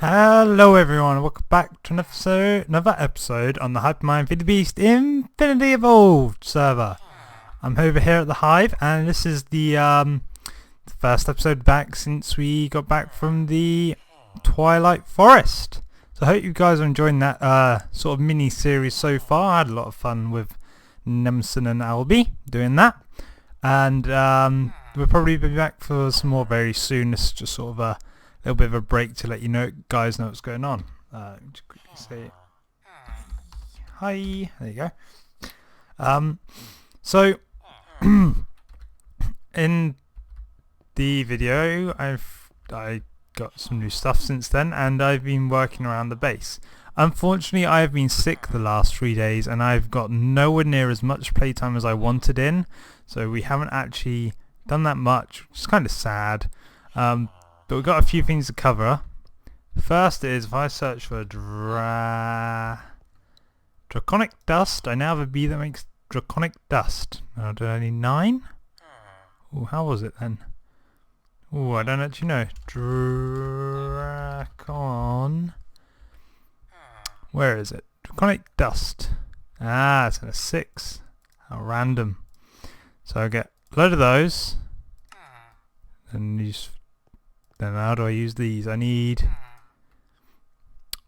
Hello everyone, welcome back to another episode on the Hypermine Feed the Beast Infinity Evolved server. I'm over here at the Hive, and this is the first episode back since we got back from the Twilight Forest. So I hope you guys are enjoying that sort of mini-series so far. I had a lot of fun with Nemson and Albie doing that. And we'll probably be back for some more very soon. This is just sort of a little bit of a break to let you guys know what's going on. Just quickly say hi. There you go. So in the video, I got some new stuff since then, and I've been working around the base. Unfortunately, I have been sick the last 3 days, and I've got nowhere near as much playtime as I wanted in. So we haven't actually done that much, which is kind of sad. But we've got a few things to cover. First is, if I search for Draconic Dust, I now have a bee that makes Draconic Dust. Now, do I need 9? Oh, how was it then? Oh, I don't actually know. Dracon... Where is it? Draconic Dust. Ah, it's in a 6. How random. So I get a load of those. And use... Then how do I use these? I need...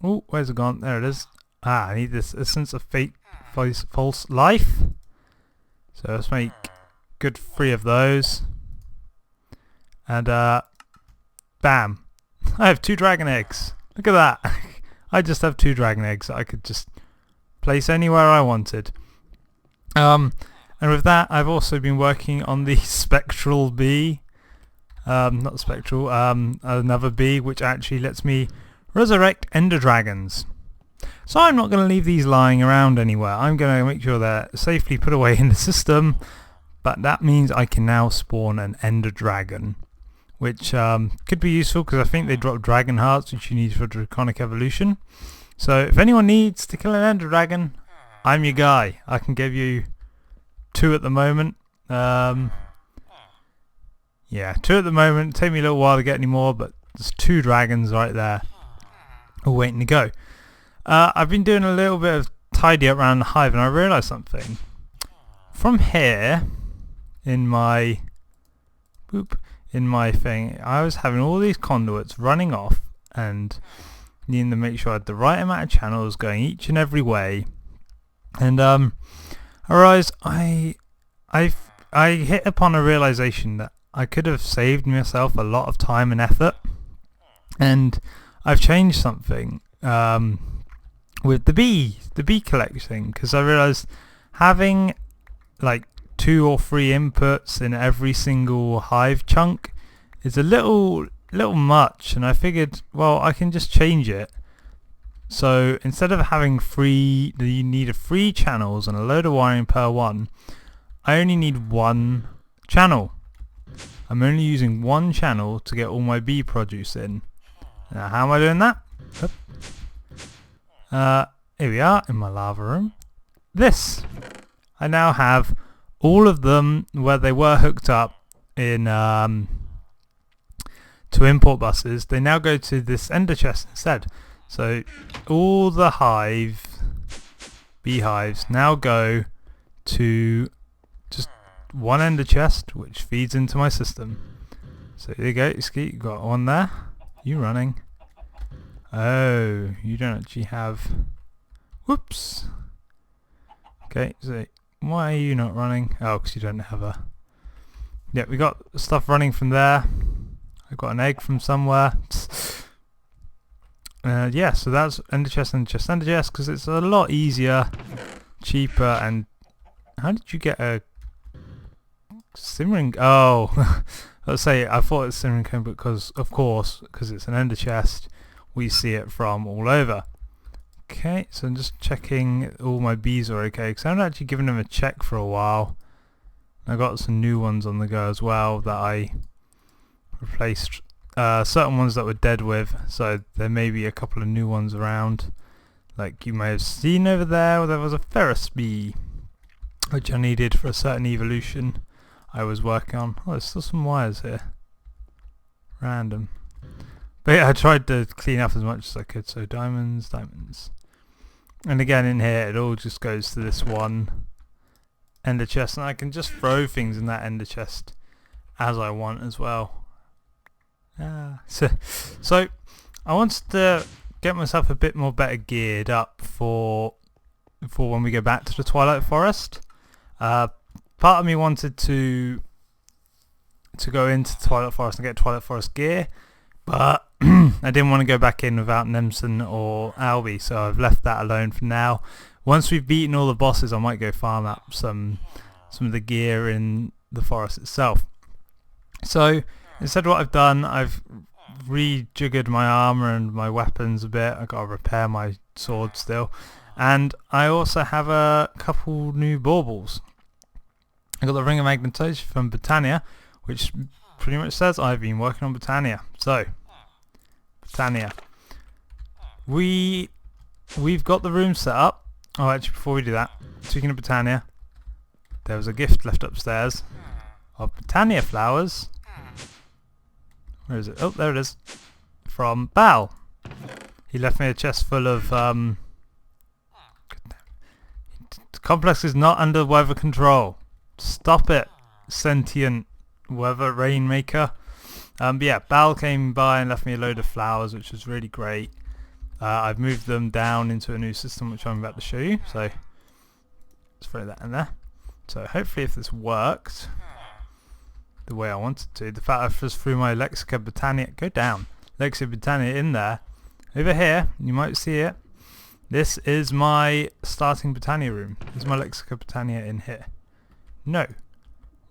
Oh, where's it gone? There it is. Ah, I need this Essence of Fate False Life. So let's make good 3 of those. And bam. I have 2 dragon eggs. Look at that. I just have 2 dragon eggs that I could just place anywhere I wanted. And with that, I've also been working on the Spectral Bee. Not spectral, another bee which actually lets me resurrect ender dragons. So I'm not going to leave these lying around anywhere. I'm going to make sure they're safely put away in the system, but that means I can now spawn an ender dragon, which could be useful because I think they drop dragon hearts, which you need for draconic evolution. So if anyone needs to kill an ender dragon, I'm your guy. I can give you 2 at the moment. Yeah, 2 at the moment. Take me a little while to get any more, but there's 2 dragons right there all waiting to go. I've been doing a little bit of tidy up around the hive, and I realised something. From here, in my thing, I was having all these conduits running off and needing to make sure I had the right amount of channels going each and every way. And I realised I hit upon a realisation that I could have saved myself a lot of time and effort, and I've changed something with the bee collecting, because I realised having like 2 or 3 inputs in every single hive chunk is a little much, and I figured, well, I can just change it. So instead of having you need 3 channels and a load of wiring per one, I only need 1 channel. I'm only using 1 channel to get all my bee produce in. Now, how am I doing that? Here we are in my lava room. This. I now have all of them where they were hooked up in to import buses. They now go to this ender chest instead. So all the beehives now go to just 1 ender chest, which feeds into my system. So there you go, Skeet, you got 1 there. You running? Oh, you don't actually have... Whoops. Okay, so why are you not running? Oh, because you don't have a... Yeah, we got stuff running from there. I got an egg from somewhere. Yeah, so that's ender chest, because it's a lot easier, cheaper, and... How did you get a... Simmering... Oh, let's say I thought it's simmering cone because, of course, because it's an ender chest, we see it from all over. Okay, so I'm just checking all my bees are okay, because I haven't actually given them a check for a while. I got some new ones on the go as well that I replaced certain ones that were dead with, so there may be a couple of new ones around. Like you may have seen over there was a Ferris bee, which I needed for a certain evolution I was working on. Oh, there's still some wires here. Random. But yeah, I tried to clean up as much as I could. So diamonds, diamonds. And again in here it all just goes to this one ender chest, and I can just throw things in that ender chest as I want as well. So I wanted to get myself a bit more better geared up for when we go back to the Twilight Forest. Part of me wanted to go into Twilight Forest and get Twilight Forest gear, but I didn't want to go back in without Nemson or Albie, so I've left that alone for now. Once we've beaten all the bosses, I might go farm up some of the gear in the forest itself. So instead, what I've done, I've rejiggered my armor and my weapons a bit. I've got to repair my sword still, and I also have a couple new baubles. I got the ring of magnetisation from Botania, which pretty much says I've been working on Botania. So Botania, we've got the room set up. Oh, actually, before we do that, speaking of Botania, there was a gift left upstairs of Botania flowers. Where is it? Oh, there it is. From Bal. He left me a chest full of the complex is not under weather control. Stop it, sentient weather rainmaker. But yeah, Bal came by and left me a load of flowers, which was really great. I've moved them down into a new system, which I'm about to show you. So let's throw that in there. So hopefully, if this worked the way I wanted to, the fact I just threw my Lexica Botania, go down, Lexica Botania in there. Over here, you might see it. This is my starting Botania room. This is my Lexica Botania in here. No.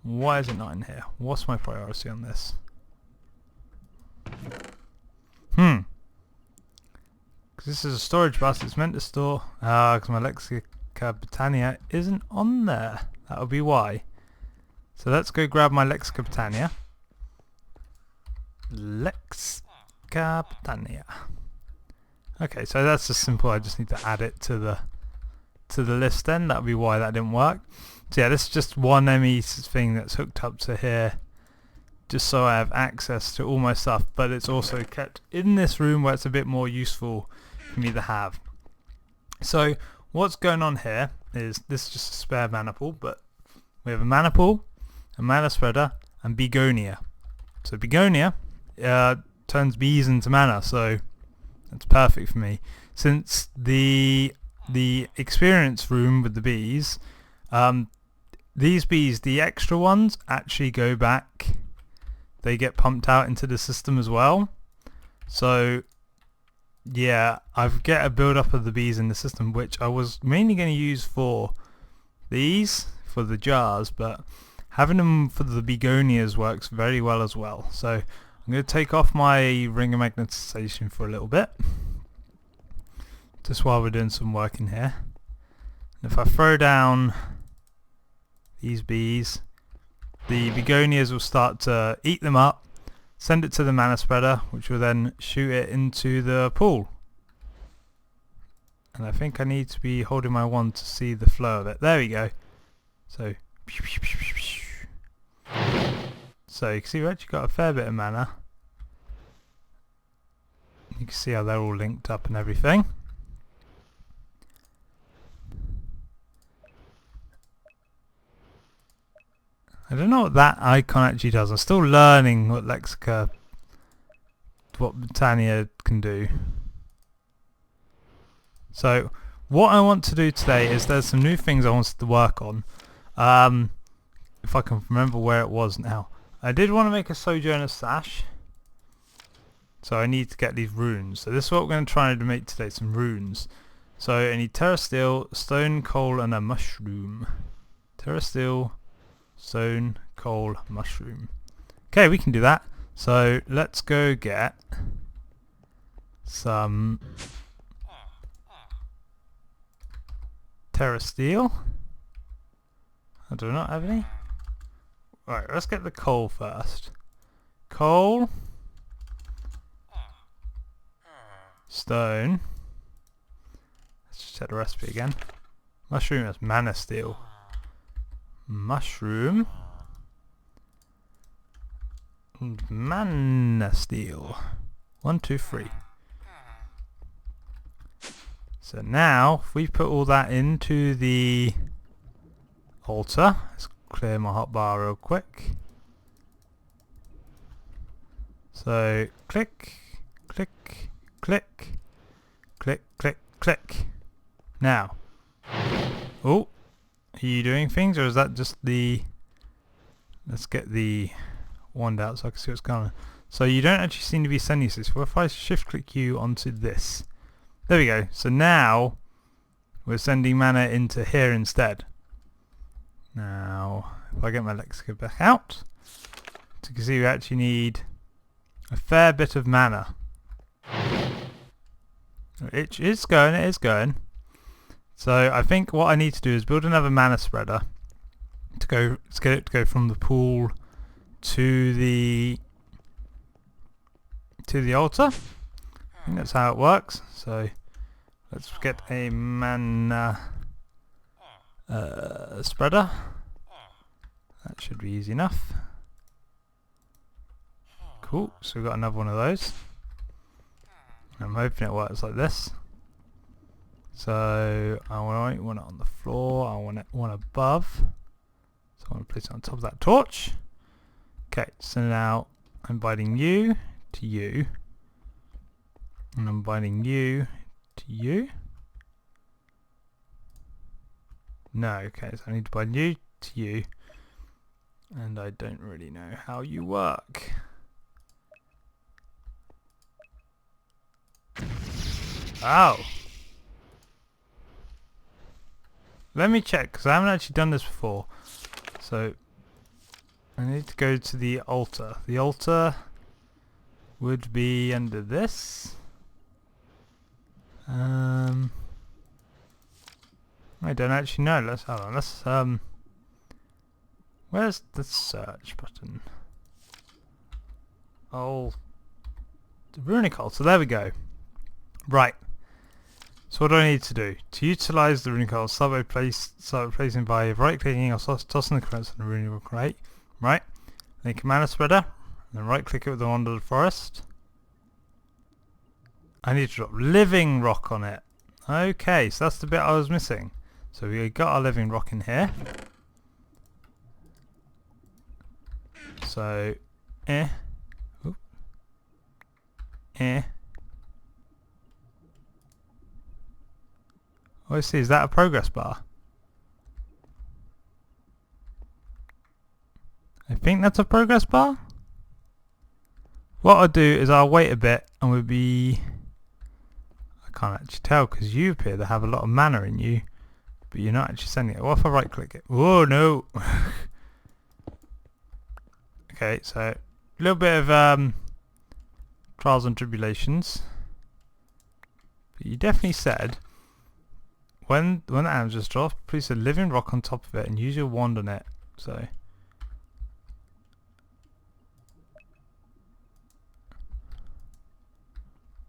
Why is it not in here? What's my priority on this? Because this is a storage bus. It's meant to store... because my Lexica Botania isn't on there. That'll be why. So let's go grab my Lexica Botania. Lexica Botania. Okay, so that's just simple. I just need to add it to the list then. That'll be why that didn't work. So yeah, this is just one ME thing that's hooked up to here, just so I have access to all my stuff, but it's also kept in this room where it's a bit more useful for me to have. So what's going on here is this is just a spare mana pool, but we have a mana pool, a mana spreader, and begonia. So begonia turns bees into mana, so that's perfect for me. Since the experience room with the bees, these bees, the extra ones, actually go back. They get pumped out into the system as well. So yeah, I've get a build up of the bees in the system, which I was mainly going to use for these, for the jars, but having them for the begonias works very well as well. So I'm going to take off my ring of magnetisation for a little bit, just while we're doing some work in here. And if I throw down these bees, the begonias will start to eat them up, send it to the mana spreader, which will then shoot it into the pool. And I think I need to be holding my wand to see the flow of it. There we go. So you can see we've actually got a fair bit of mana. You can see how they're all linked up and everything. I don't know what that icon actually does. I'm still learning what Botania can do. So what I want to do today is there's some new things I wanted to work on. If I can remember where it was now. I did want to make a Sojourner Sash. So I need to get these runes. So this is what we're going to try to make today, some runes. So I need terra steel, stone, coal, and a mushroom. Terra steel, stone, coal, mushroom. Okay, we can do that. So let's go get some terra steel. I do not have any. Right, let's get the coal first. Coal, stone. Let's just check the recipe again. Mushroom is mana steel. Mushroom and mana steel. 1, 2, 3. So now, if we put all that into the altar, let's clear my hotbar real quick. So click, click, click, click, click, click. Now, oh, are you doing things, or is that just the? Let's get the wand out so I can see what's going on. So you don't actually seem to be sending this. Well, if I shift click you onto this, there we go. So now we're sending mana into here instead. Now, if I get my lexicon back out, so you can see we actually need a fair bit of mana. It is going, it is going. So I think what I need to do is build another mana spreader to get it to go from the pool to the altar. I think that's how it works. So let's get a mana spreader. That should be easy enough. Cool, so we've got another one of those. I'm hoping it works like this. So I want it on the floor, I want it one above. So I want to place it on top of that torch. Okay, so now I'm binding you to you. And I'm binding you to you. No, okay, so I need to bind you to you. And I don't really know how you work. Oh! Let me check, because I haven't actually done this before. So, I need to go to the altar. The altar would be under this. I don't actually know. Let's hold on. Let's where's the search button? Oh, the Botanical. So there we go. Right. So what do I need to do? To utilise the Botanical, start replacing by right-clicking or tossing the currents on the Botanical crate. Right. Then command a spreader. And then right-click it with the wand of the forest. I need to drop living rock on it. Okay, so that's the bit I was missing. So we got our living rock in here. So, Oop. Oh, I see. Is that a progress bar? I think that's a progress bar. What I'll do is I'll wait a bit and we'll be... I can't actually tell because you appear to have a lot of mana in you, but you're not actually sending it. What if I right click it? Oh no! Okay, so a little bit of trials and tribulations. But you definitely said when the arm just dropped, place a living rock on top of it and use your wand on it. So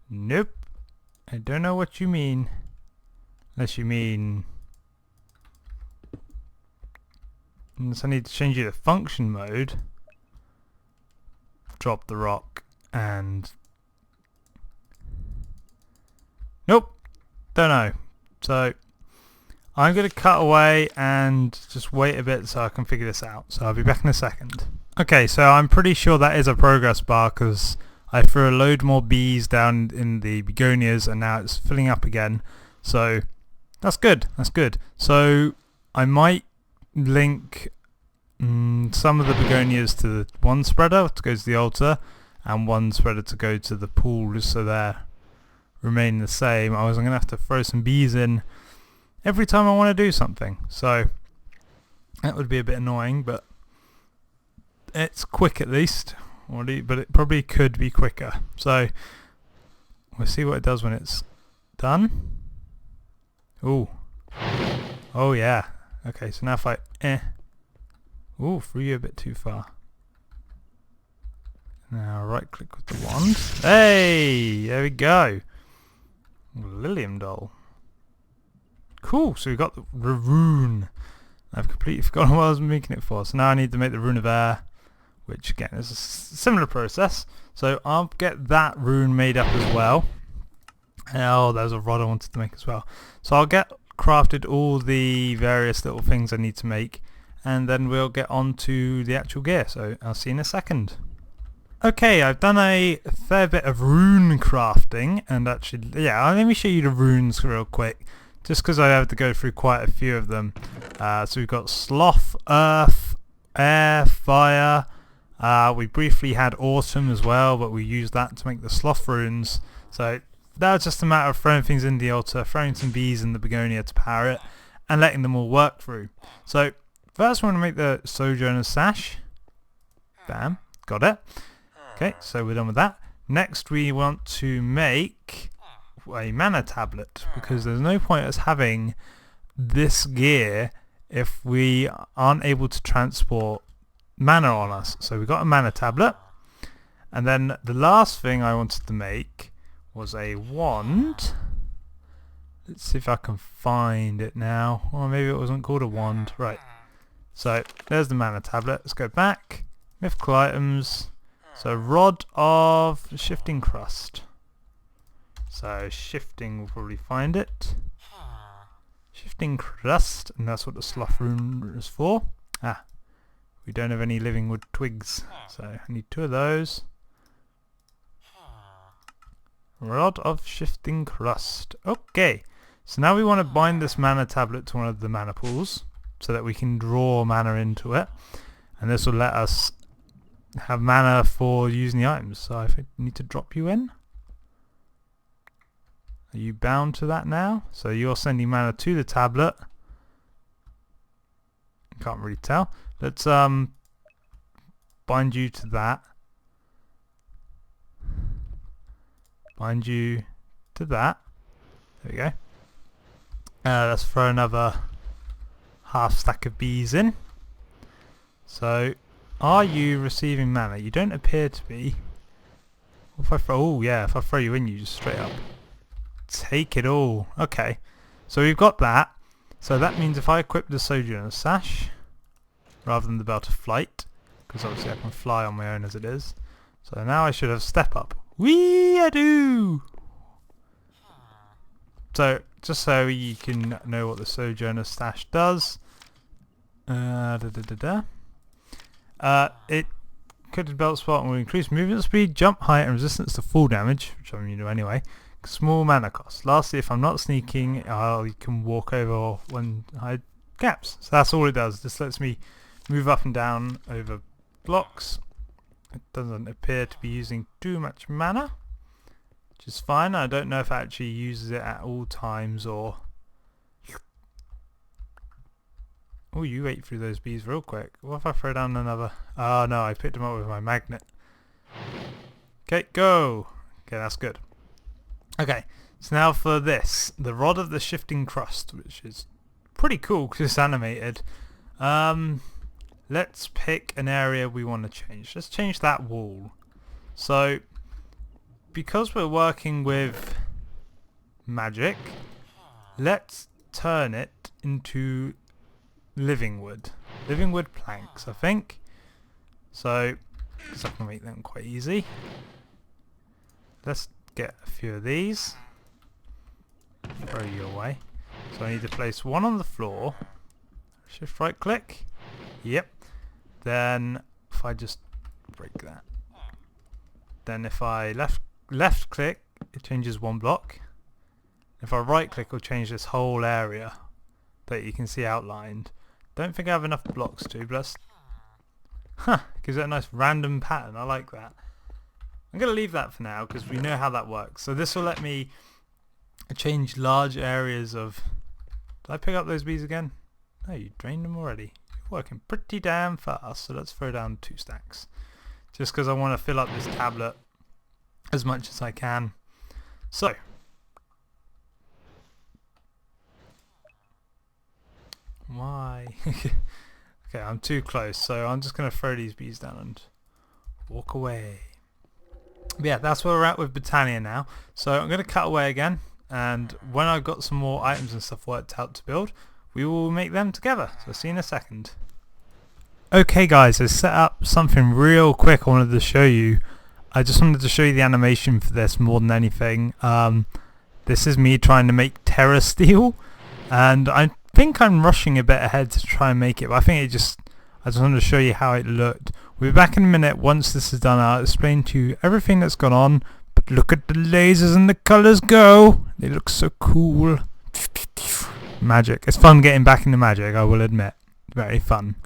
nope. I don't know what you mean. Unless you mean... Unless I need to change it to function mode. Drop the rock and... Nope. Don't know. So I'm going to cut away and just wait a bit so I can figure this out. So I'll be back in a second. Okay, so I'm pretty sure that is a progress bar because I threw a load more bees down in the begonias and now it's filling up again. So that's good. That's good. So I might link some of the begonias to the one spreader to go to the altar and one spreader to go to the pool so they're remaining the same. I'm going to have to throw some bees in every time I want to do something. So that would be a bit annoying, but it's quick at least. But it probably could be quicker. So we'll see what it does when it's done. Ooh. Oh yeah. Okay, so now if I Ooh, threw you a bit too far. Now right click with the wand. Hey! There we go. Lilium doll. Cool, so we got the rune. I've completely forgotten what I was making it for. So now I need to make the rune of air, which again is a similar process. So I'll get that rune made up as well. Oh, there's a rod I wanted to make as well. So I'll get crafted all the various little things I need to make, and then we'll get on to the actual gear. So I'll see you in a second. Okay, I've done a fair bit of rune crafting, and actually, yeah, let me show you the runes real quick, just because I have to go through quite a few of them. So we've got sloth, earth, air, fire. We briefly had autumn as well, but we used that to make the sloth runes. So that was just a matter of throwing things in the altar, throwing some bees in the begonia to power it, and letting them all work through. So first we want to make the sojourner's sash. Bam, got it. Okay, so we're done with that. Next we want to make a mana tablet, because there's no point us having this gear if we aren't able to transport mana on us. So we got a mana tablet, and then the last thing I wanted to make was a wand. Let's see if I can find it now. Or maybe it wasn't called a wand. Right, so there's the mana tablet. Let's go back, mythical items. So rod of shifting crust. So shifting, will probably find it. Shifting crust, and that's what the sloth rune is for. We don't have any living wood twigs, so I need 2 of those. Rod of shifting crust. Okay, so now we want to bind this mana tablet to one of the mana pools so that we can draw mana into it, and this will let us have mana for using the items. So if I need to drop you in, are you bound to that now? So you're sending mana to the tablet. Can't really tell. Let's bind you to that. Bind you to that. There we go. Let's throw another half stack of bees in. So are you receiving mana? You don't appear to be. If I throw, oh yeah, if I throw you in, you just straight up take it all. Okay, so we've got that. So that means if I equip the Sojourner's Sash rather than the Belt of Flight, because obviously I can fly on my own as it is. So now I should have Step Up. Whee, I do! So just so you can know what the Sojourner's Sash does. It could belt spot and will increase movement speed, jump height, and resistance to fall damage, which I'm going to do anyway. Small mana cost. Lastly, if I'm not sneaking, you can walk over when hide gaps. So that's all it does. This lets me move up and down over blocks. It doesn't appear to be using too much mana, which is fine. I don't know if it actually uses it at all times or... Oh, you ate through those bees real quick. What if I throw down another? Oh no, I picked them up with my magnet. Okay, go! Okay, that's good. Okay, so now for this. The Rod of the Shifting Crust, which is pretty cool because it's animated. Let's pick an area we want to change. Let's change that wall. So, because we're working with magic, let's turn it into living wood planks, I think. So, because I can make them quite easy. Let's get a few of these. Throw you away. So I need to place one on the floor. Shift right click. Yep. Then if I just break that. Then if I left click, it changes one block. If I right click, it'll change this whole area that you can see outlined. Don't think I have enough blocks to, but gives it a nice random pattern. I like that. I'm going to leave that for now because we know how that works. So this will let me change large areas of... Did I pick up those bees again? No, you drained them already. You're working pretty damn fast. So let's throw down 2 stacks. Just because I want to fill up this tablet as much as I can. So... Why? Okay, I'm too close, so I'm just going to throw these bees down and walk away. But yeah, that's where we're at with Botania now. So I'm going to cut away again, and when I've got some more items and stuff worked out to build, we will make them together. So see you in a second. Okay guys, I set up something real quick I wanted to show you. I just wanted to show you the animation for this more than anything. This is me trying to make Terra Steel, and I think I'm rushing a bit ahead to try and make it, but I just wanted to show you how it looked. We'll be back in a minute once this is done. I'll explain to you everything that's gone on, but look at the lasers and the colours go! They look so cool. Magic. It's fun getting back into magic, I will admit. Very fun.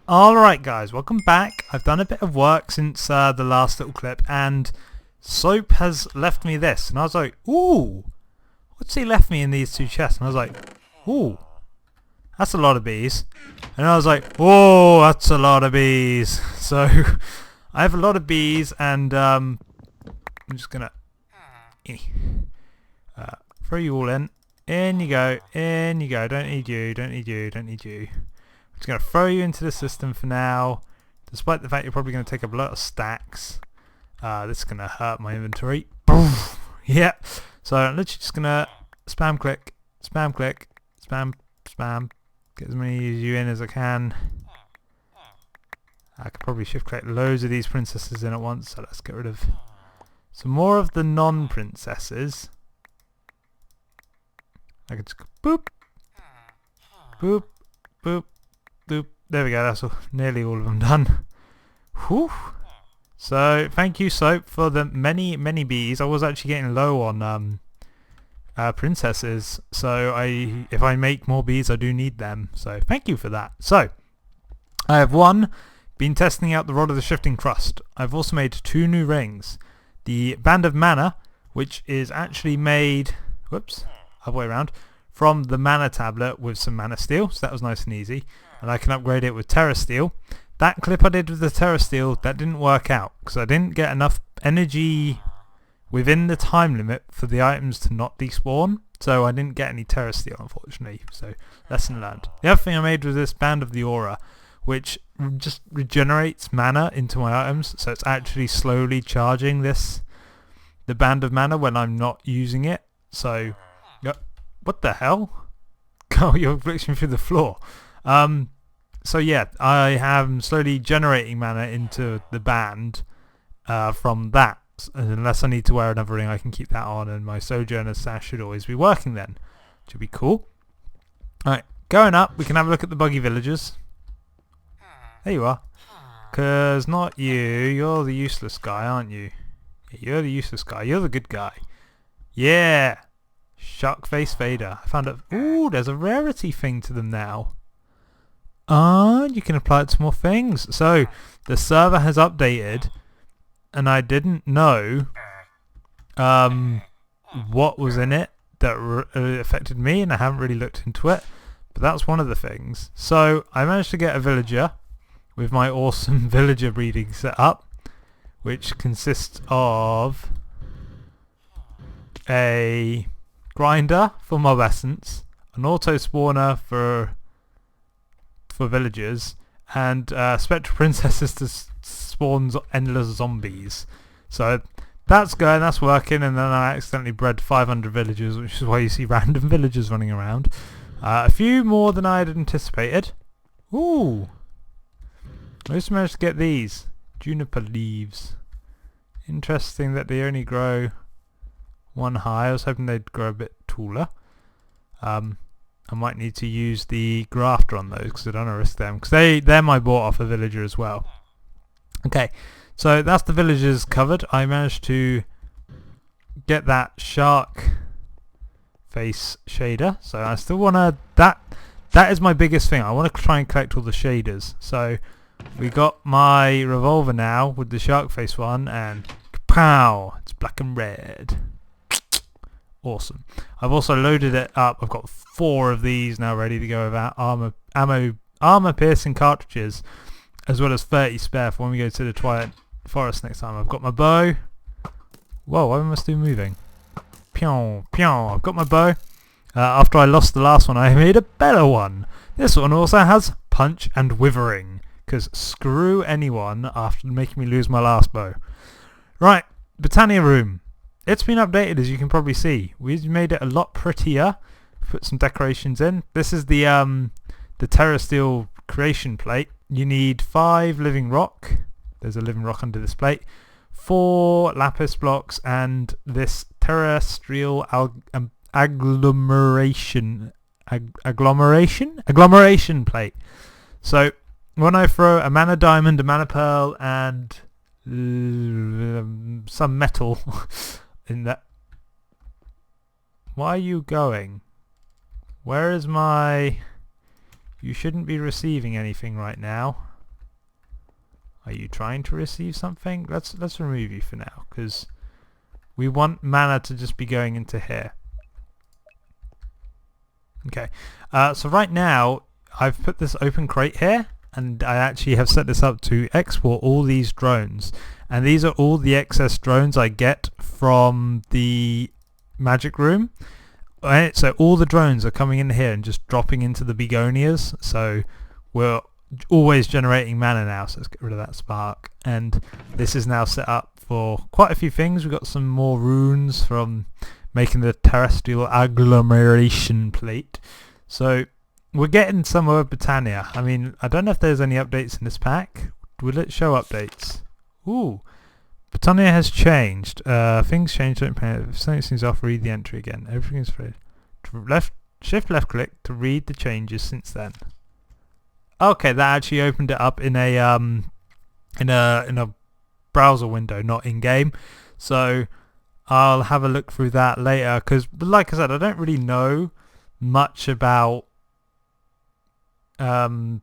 Alright guys, welcome back. I've done a bit of work since the last little clip, and Soap has left me this, and I was like, ooh, what's he left me in these two chests? And I was like, ooh, that's a lot of bees. And I was like, oh, that's a lot of bees. So I have a lot of bees, and I'm just gonna throw you all in. In you go, in you go. Don't need you, don't need you, don't need you. I'm just going to throw you into the system for now, despite the fact you're probably going to take up a lot of stacks. This is going to hurt my inventory. Yeah. So I'm literally just going to spam click, spam, get as many of you in as I can. I could probably shift click loads of these princesses in at once, so let's get rid of some more of the non-princesses. I could just go boop, boop, boop, boop. There we go, that's nearly all of them done. Whew. So thank you, Soap, for the many bees. I was actually getting low on princesses, so if I make more bees I do need them, so thank you for that. So I have been testing out the Rod of the Shifting Crust. I've also made 2 new rings. The Band of Mana, which is actually made, whoops, other way around, from the mana tablet with some mana steel, so that was nice and easy, and I can upgrade it with Terra Steel. That clip I did with the Terra Steel, that didn't work out because I didn't get enough energy within the time limit for the items to not despawn, so I didn't get any Terra Steel unfortunately, so lesson learned. The other thing I made was this Band of the Aura, which just regenerates mana into my items, so it's actually slowly charging the Band of Mana when I'm not using it. So what the hell? Oh, you're glitching through the floor. So yeah, I am slowly generating mana into the band from that. And unless I need to wear another ring, I can keep that on, and my Sojourner sash should always be working then. Which would be cool. Alright, going up, we can have a look at the buggy villagers. There you are. Because not you, you're the useless guy, aren't you? Yeah, you're the useless guy, you're the good guy. Yeah! Shark Face Vader. I found it. Ooh, there's a rarity thing to them now. You can apply it to more things. So the server has updated, and I didn't know what was in it that affected me, and I haven't really looked into it, but that's one of the things. So I managed to get a villager with my awesome villager breeding setup, which consists of a grinder for mob essence, an auto spawner for villagers, and spectral princesses to spawn endless zombies. So that's going, that's working, and then I accidentally bred 500 villagers, which is why you see random villagers running around. A few more than I had anticipated. Ooh, I just managed to get these juniper leaves. Interesting that they only grow 1 high. I was hoping they'd grow a bit taller. I might need to use the grafter on those because I don't want to risk them, because they're my bought off a villager as well. Okay, so that's the villagers covered. I managed to get that shark face shader, so I still want to, that is my biggest thing. I want to try and collect all the shaders. So we got my revolver now with the shark face one, and pow, it's black and red. Awesome. I've also loaded it up. I've got 4 of these now ready to go with armor piercing cartridges, as well as 30 spare for when we go to the Twilight Forest next time. I've got my bow. Whoa, why am I still moving? Pew, pew. I've got my bow. After I lost the last one, I made a better one. This one also has punch and withering, because screw anyone after making me lose my last bow. Right, Botania room. It's been updated, as you can probably see. We've made it a lot prettier. Put some decorations in. This is the Terra Steel creation plate. you need 5 living rock. There's a living rock under this plate. 4 lapis blocks and this terrestrial agglomeration plate. So when I throw a mana diamond, a mana pearl, and some metal in that. Why are you going? Where is my... You shouldn't be receiving anything right now. Are you trying to receive something? Let's remove you for now, because we want mana to just be going into here. Okay, so right now I've put this open crate here, and I actually have set this up to export all these drones, and these are all the excess drones I get from the magic room. So all the drones are coming in here and just dropping into the begonias, so we're always generating mana now. So let's get rid of that spark, and this is now set up for quite a few things. We've got some more runes from making the terrestrial agglomeration plate, so we're getting somewhere with Botania. I mean, I don't know if there's any updates in this pack. Will it show updates? Ooh, Botania has changed. Things changed. Don't pay. If something seems off, read the entry again. Everything's free. Shift left click to read the changes since then. Okay, that actually opened it up in a browser window, not in game. So I'll have a look through that later, because like I said, I don't really know much about it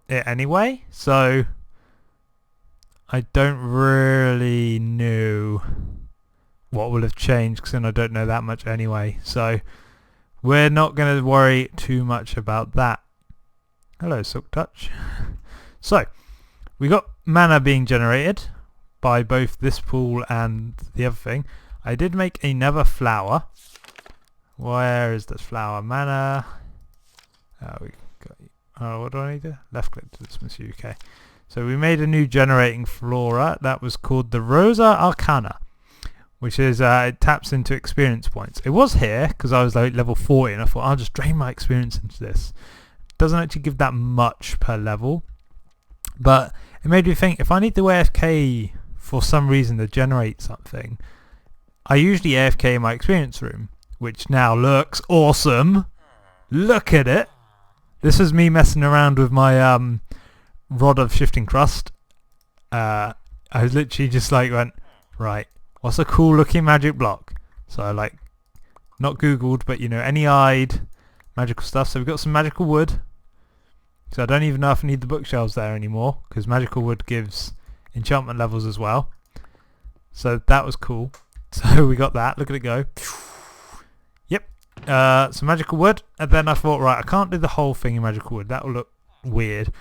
anyway, so I don't really know what will have changed, because then I don't know that much anyway, so we're not going to worry too much about that. Hello, Silk Touch. So we got mana being generated by both this pool and the other thing. I did make another flower. Where is this flower? Mana. What do I need to? Left click to dismiss you. Okay. So we made a new generating flora that was called the Rosa Arcana, which is it taps into experience points. It was here because I was like level 40 and I thought I'll just drain my experience into this. Doesn't actually give that much per level, but it made me think, if I need to AFK for some reason to generate something, I usually AFK in my experience room, which now looks awesome. Look at it. This is me messing around with my rod of shifting crust. I literally just like went, right, what's a cool looking magic block? So I like not googled, but you know, any eyed magical stuff. So we've got some magical wood. So I don't even know if I need the bookshelves there anymore, because magical wood gives enchantment levels as well. So that was cool. So we got that. Look at it go. Yep. Some magical wood. And then I thought, right, I can't do the whole thing in magical wood. That will look weird.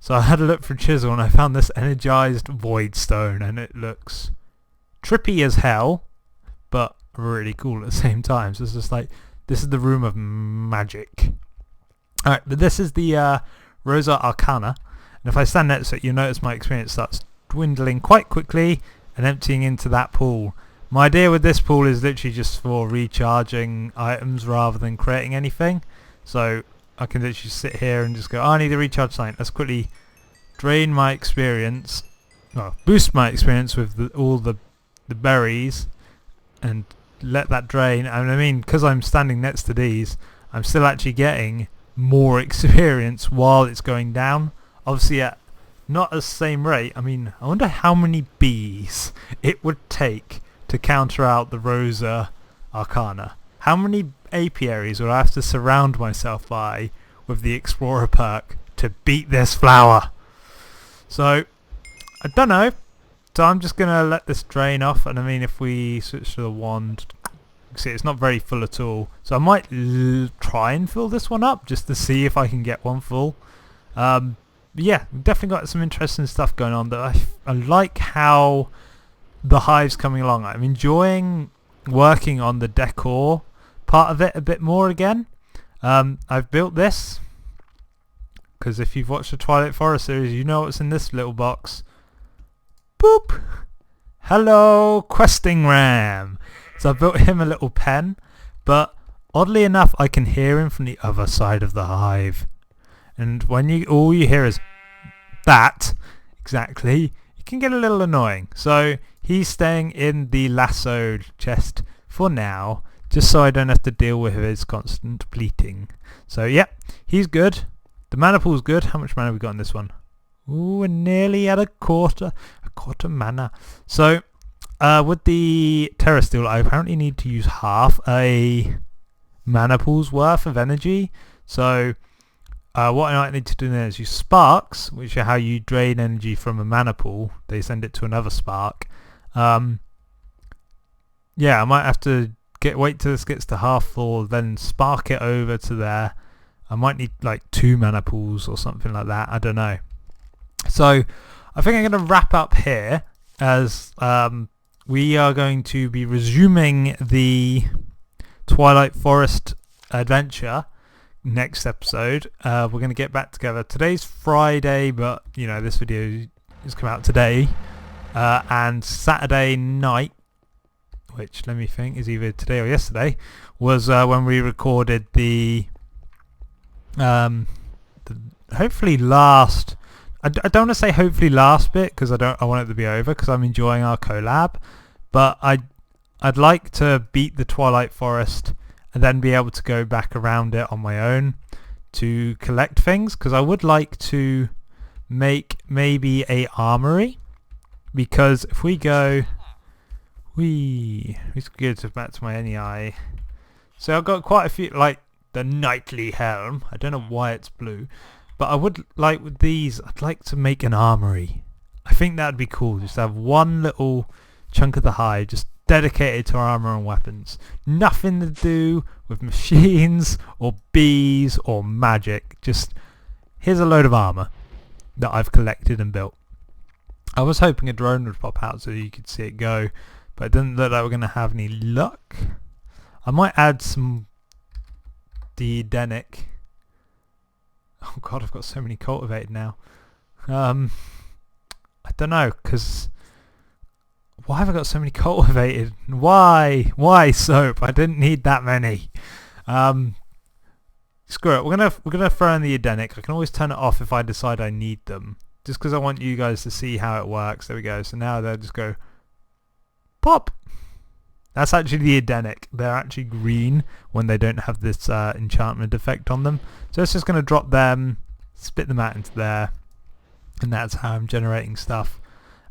So I had a look for chisel and I found this energized void stone, and it looks trippy as hell, but really cool at the same time. So it's just like, this is the room of magic. Alright, but this is the Rosa Arcana, and if I stand next to it, you'll notice my experience starts dwindling quite quickly and emptying into that pool. My idea with this pool is literally just for recharging items rather than creating anything. So I can literally sit here and just go, oh, I need to recharge something. Let's quickly drain my experience, well, boost my experience with all the berries, and let that drain. And I mean, because I'm standing next to these, I'm still actually getting more experience while it's going down. Obviously at not the same rate. I mean, I wonder how many bees it would take to counter out the Rosa Arcana. How many apiaries would I have to surround myself by with the Explorer perk to beat this flower? So I don't know. So I'm just going to let this drain off, and I mean, if we switch to the wand, see, it's not very full at all. So I might try and fill this one up just to see if I can get one full. Yeah, we've definitely got some interesting stuff going on. That I like how the Hive's coming along. I'm enjoying working on the decor part of it a bit more again. I've built this because if you've watched the Twilight Forest series, you know what's in this little box. Boop! Hello, questing ram! So I built him a little pen, but oddly enough I can hear him from the other side of the hive. And when all you hear is that exactly, it can get a little annoying. So he's staying in the lasso chest for now, just so I don't have to deal with his constant bleating. So yeah, he's good. The mana pool's good. How much mana we got in this one? Ooh, we're nearly at a quarter mana. So with the Terra Steel, I apparently need to use half a mana pool's worth of energy. So what I might need to do now is use sparks, which are how you drain energy from a mana pool. They send it to another spark. Yeah, I might have to wait till this gets to half full, then spark it over to there. I might need like 2 mana pools or something like that. I don't know. So I think I'm going to wrap up here, as we are going to be resuming the Twilight Forest adventure next episode. We're going to get back together. Today's Friday, but you know, this video has come out today, and Saturday night, which, let me think, is either today or yesterday, was when we recorded the hopefully last, I don't want to say hopefully last bit, because I want it to be over, because I'm enjoying our collab, but I'd like to beat the Twilight Forest and then be able to go back around it on my own to collect things, because I would like to make maybe a armory, because if we go, let's go back to my NEI. So I've got quite a few, like the Knightly Helm. I don't know why it's blue, but I would like, with these, I'd like to make an armory. I think that'd be cool, just have one little chunk of the hive just dedicated to armor and weapons. Nothing to do with machines or bees or magic. Just here's a load of armor that I've collected and built. I was hoping a drone would pop out so you could see it go, but it didn't look like we're going to have any luck. I might add some Botanical. Oh god, I've got so many cultivated now. I don't know, because why have I got so many cultivated? Why soap? I didn't need that many. Screw it. We're gonna throw in the Botanical. I can always turn it off if I decide I need them, just because I want you guys to see how it works. There we go. So now they'll just go pop. That's actually the Botanical. They're actually green when they don't have this enchantment effect on them. So it's just going to drop them, spit them out into there, and that's how I'm generating stuff.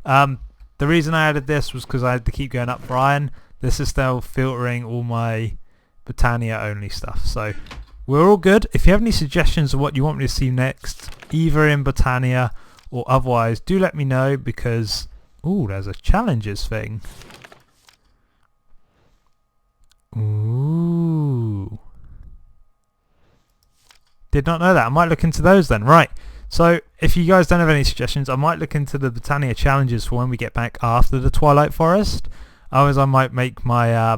The reason I added this was because I had to keep going up for iron. This is still filtering all my Botania only stuff. So we're all good. If you have any suggestions of what you want me to see next, either in Botania or otherwise, do let me know, because ooh, there's a challenges thing. Ooh. Did not know that. I might look into those then. Right. So if you guys don't have any suggestions, I might look into the Botania challenges for when we get back after the Twilight Forest. Otherwise I might make my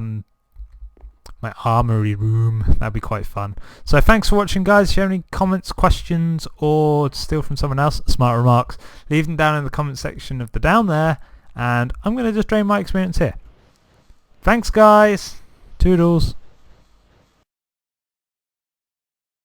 my armory room. That'd be quite fun. So thanks for watching, guys. If you have any comments, questions, or to steal from someone else, smart remarks, leave them down in the comment section of the down there, and I'm going to just drain my experience here. Thanks, guys. Toodles.